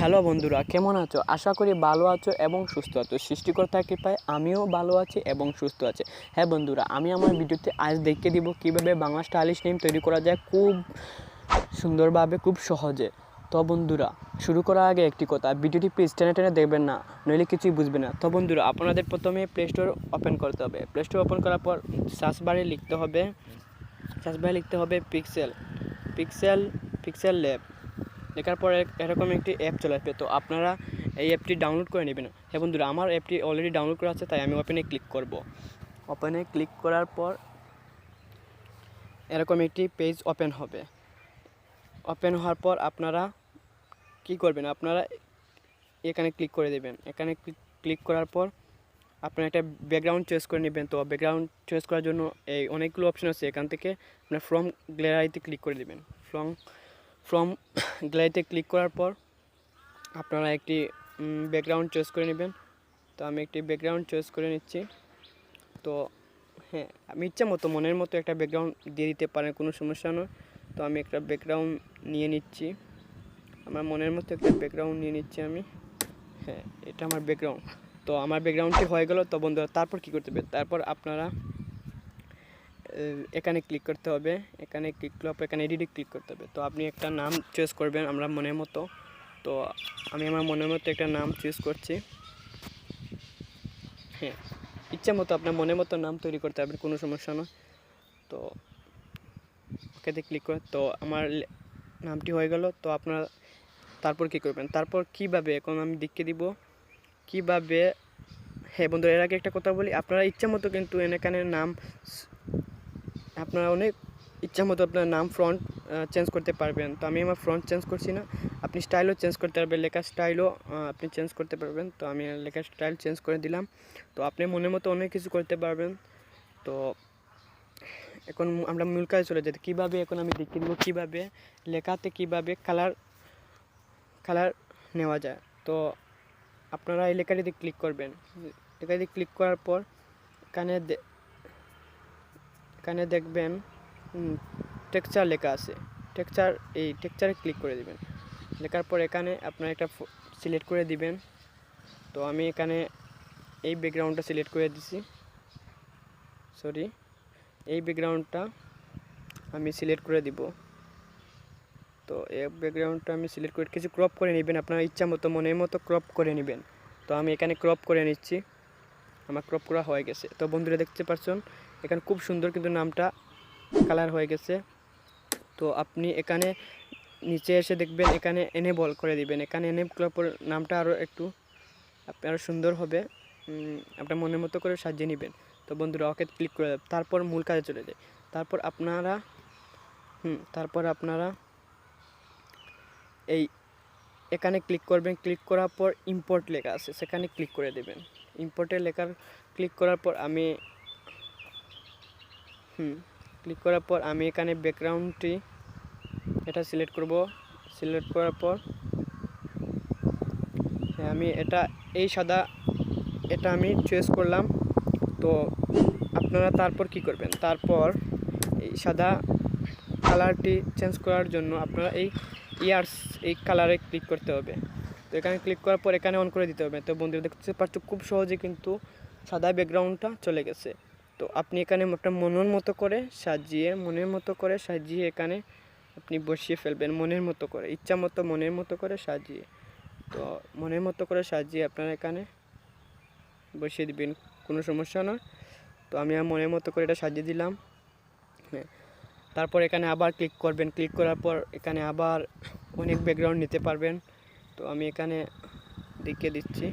Hello বন্ধুরা, কেমন আছো? আশা করি ভালো আছো এবং সুস্থ আছো। সৃষ্টিকর্তার কৃপায় আমিও ভালো আছি এবং সুস্থ আছি। হ্যাঁ বন্ধুরা, আমি আমার ভিডিওতে আজ দেখিয়ে দিব কিভাবে বাংলা স্টাইলিশ নেম তৈরি করা যায় খুব সুন্দরভাবে, খুব সহজে। তো বন্ধুরা, শুরু করার আগে একটি কথা, ভিডিওটি প্লিজ টেনে টেনে দেখবেন না, নইলে কিছুই বুঝবে না। তো বন্ধুরা, আপনাদের প্রথমে প্লে স্টোর ওপেন করতে হবে। প্লে স্টোর ওপেন করার পর সার্চ বারে লিখতে হবে পিক্সেল ল্যাব। লেখার পরে এরকম একটি অ্যাপ চলে আসবে। তো আপনারা এই অ্যাপটি ডাউনলোড করে নেবেন। হ্যাঁ বন্ধুরা, আমার অ্যাপটি অলরেডি ডাউনলোড করা আছে, তাই আমি ওপেনে ক্লিক করব। ওপেনে ক্লিক করার পর এরকম একটি পেজ ওপেন হবে। ওপেন হওয়ার পর আপনারা কি করবেন, আপনারা এখানে ক্লিক করে দেবেন। এখানে ক্লিক করার পর আপনারা একটা ব্যাকগ্রাউন্ড চয়েস করে নেবেন। তো ব্যাকগ্রাউন্ড চয়েস করার জন্য এই অনেকগুলো অপশন আছে। এখান থেকে আপনারা ফ্রম গ্যালারিতে ক্লিক করে দেবেন। ফ্রম গ্যালারিতে ক্লিক করার পর আপনারা একটি ব্যাকগ্রাউন্ড চয়েস করে নেবেন। তো আমি একটি ব্যাকগ্রাউন্ড চয়েস করে নিচ্ছি। তো হ্যাঁ, আমি ইচ্ছা মতো মনের মতো একটা ব্যাকগ্রাউন্ড দিয়ে দিতে পারেন, কোনো সমস্যা নয়। তো আমি একটা ব্যাকগ্রাউন্ড নিয়ে নিচ্ছি, আমার মনের মতো একটা ব্যাকগ্রাউন্ড নিয়ে নিচ্ছি আমি। হ্যাঁ, এটা আমার ব্যাকগ্রাউন্ড। তো আমার ব্যাকগ্রাউন্ডটি হয়ে গেল। তো বন্ধুরা, তারপর কী করতে হবে, তারপর আপনারা এখানে ক্লিক করতে হবে। এখানে ক্লিক করার পর এখানে এডিটে ক্লিক করতে হবে। তো আপনি একটা নাম চয়েস করবেন আমরা মনের মতো। তো আমি আমার মনের মতো একটা নাম চুজ করছি। হ্যাঁ, ইচ্ছা মতো আপনার মনের মতো নাম তৈরি করতে পারবেন, কোনো সমস্যা নয়। তো ওকেতে ক্লিক করে, তো আমার নামটি হয়ে গেল। তো আপনারা তারপর কী করবেন, তারপর কীভাবে, এখন আমি দেখিয়ে দিব কীভাবে। হ্যাঁ বন্ধুরা, এর আগে একটা কথা বলি, আপনারা ইচ্ছা মতো কিন্তু এখানে নাম আপনারা অনেক ইচ্ছা মতো আপনার নাম ফ্রন্ট চেঞ্জ করতে পারবেন। তো আমি আমার ফ্রন্ট চেঞ্জ করছি না, আপনি স্টাইলও চেঞ্জ করতে পারবেন, লেখার স্টাইলও আপনি চেঞ্জ করতে পারবেন। তো আমি লেখার স্টাইল চেঞ্জ করে দিলাম। তো আপনি মনের মতো অনেক কিছু করতে পারবেন। তো এখন আমরা মূল কাজে চলে যাই, কীভাবে এখন আমি দেখিয়ে দেবো কীভাবে লেখাতে কীভাবে কালার নেওয়া যায়। তো আপনারা এই লেখাটিতে ক্লিক করবেন। লেখাটিতে ক্লিক করার পর এখানে দেখবেন টেক্সচার লেখা আছে। এই টেক্সচারে ক্লিক করে দিবেন। লেখার পর এখানে আপনারা একটা সিলেক্ট করে দিবেন। তো আমি এখানে এই ব্যাকগ্রাউন্ডটা সিলেক্ট করে দিছি, এই ব্যাকগ্রাউন্ডটা আমি সিলেক্ট করে দিব। তো এই ব্যাকগ্রাউন্ডটা আমি সিলেক্ট করে কিছু ক্রপ করে নেবেন, আপনার ইচ্ছা মতো মনের মতো ক্রপ করে নেবেন। তো আমি এখানে ক্রপ করে নিচ্ছি, আমার ক্রপ করা হয়ে গেছে। তো বন্ধুরা, দেখতে পাচ্ছেন এখানে খুব সুন্দর কিন্তু নামটা কালার হয়ে গেছে। তো আপনি এখানে নিচে এসে দেখবেন এখানে এনেবল করে দিবেন। এখানে এনেবল করার পর নামটা আরও একটু আরও সুন্দর হবে, আপনার মনের মতো করে সাজিয়ে নেবেন। তো বন্ধুরা, ওকে ক্লিক করে দেবেন। তারপর মূল কাজে চলে যায়। তারপর আপনারা এই এখানে ক্লিক করবেন। ক্লিক করার পর ইম্পোর্ট লেখা আছে, সেখানে ক্লিক করে দেবেন। ইম্পোর্টে লেখার ক্লিক করার পর আমি এখানে ব্যাকগ্রাউন্ডটি এটা সিলেক্ট করব। সিলেক্ট করার পর আমি এই সাদা এটা আমি চয়েস করলাম। তো আপনারা তারপর কি করবেন, তারপর এই সাদা কালারটি চেঞ্জ করার জন্য আপনারা এই কালারে ক্লিক করতে হবে। তো এখানে ক্লিক করার পর এখানে অন করে দিতে হবে। তো বন্ধুরা, দেখতে পাচ্ছ খুব সহজে কিন্তু সাদা ব্যাকগ্রাউন্ডটা চলে গেছে। তো আপনি এখানে একটা মনের মতো করে সাজিয়ে এখানে আপনি বসিয়ে ফেলবেন, মনের মতো করে, ইচ্ছা মতো মনের মতো করে সাজিয়ে। তো মনের মতো করে সাজিয়ে আপনারা এখানে বসিয়ে দিবেন, কোনো সমস্যা নয়। তো আমি আমার মনের মতো করে এটা সাজিয়ে দিলাম। হ্যাঁ, তারপর এখানে আবার ক্লিক করবেন। ক্লিক করার পর এখানে আবার অনেক ব্যাকগ্রাউন্ড নিতে পারবেন। তো আমি এখানে দেখিয়ে দিচ্ছি।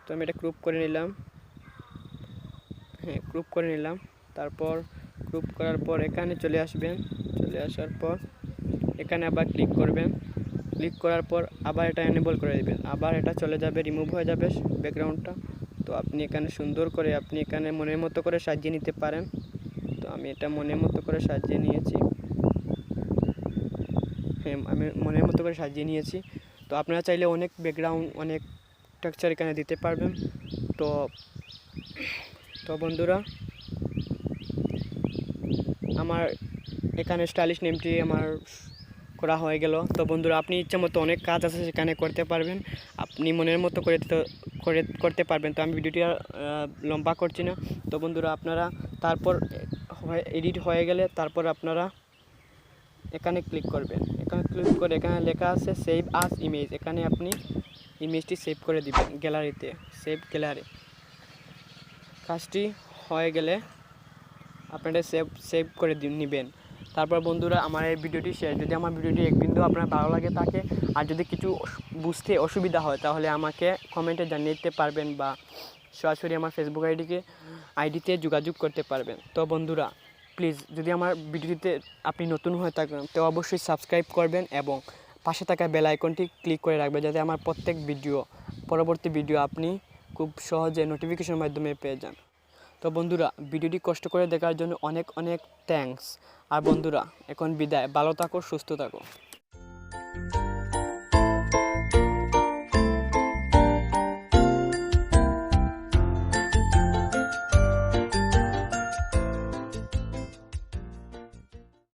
তো আমি এটা ক্রপ করে নিলাম। ক্রপ করে নিলাম। তারপর ক্রপ করার পর এখানে চলে আসবেন। চলে আসার পর এখানে আবার ক্লিক করবেন। ক্লিক করার পর আবার এটা এনেবল করে দেবেন। আবার এটা চলে যাবে, রিমুভ হয়ে যাবে ব্যাকগ্রাউন্ডটা। তো আপনি এখানে সুন্দর করে আপনি এখানে মনের মতো করে সাজিয়ে নিতে পারেন। তো আমি এটা মনের মতো করে সাজিয়ে নিয়েছি। আমি মনের মতো করে সাজিয়ে নিয়েছি। তো আপনারা চাইলে অনেক ব্যাকগ্রাউন্ড, অনেক টেক্সচার এখানে দিতে পারবেন। তো বন্ধুরা, আমার এখানে স্টাইলিশ নেমটি আমার করা হয়ে গেল। তো বন্ধুরা, আপনি ইচ্ছা মতো অনেক কাজ আছে সেখানে করতে পারবেন, আপনি মনের মতো করতে পারবেন। তো আমি ভিডিওটি আর লম্বা করছি না। তো বন্ধুরা, আপনারা তারপর এডিট হয়ে গেলে তারপর আপনারা এখানে ক্লিক করবেন। এখানে ক্লিক করে এখানে লেখা আছে সেভ আস ইমেজ, এখানে আপনি ইমেজটি সেভ করে দিবেন গ্যালারিতে, সেভ গ্যালারি। কাজটি হয়ে গেলে আপনারা সেভ করে নেবেন। তারপর বন্ধুরা, আমার এই ভিডিওটি শেষ। যদি আমার ভিডিওটি এক বিন্দু আপনার ভালো লাগে থাকে আর যদি কিছু বুঝতে অসুবিধা হয় তাহলে আমাকে কমেন্টে জানিয়ে দিতে পারবেন বা সরাসরি আমার ফেসবুক আইডিতে যোগাযোগ করতে পারবেন। তো বন্ধুরা, প্লিজ যদি আমার ভিডিওটিতে আপনি নতুন হয়ে থাকেন তো অবশ্যই সাবস্ক্রাইব করবেন এবং পাশে থাকা বেল আইকনটি ক্লিক করে রাখবেন যাতে আমার প্রত্যেক পরবর্তী ভিডিও আপনি খুব সহজে নোটিফিকেশনের মাধ্যমে পেয়ে যান। তো বন্ধুরা, ভিডিওটি কষ্ট করে দেখার জন্য অনেক অনেক থ্যাঙ্কস। আর বন্ধুরা, এখন বিদায়, ভালো থাকো, সুস্থ থাকো।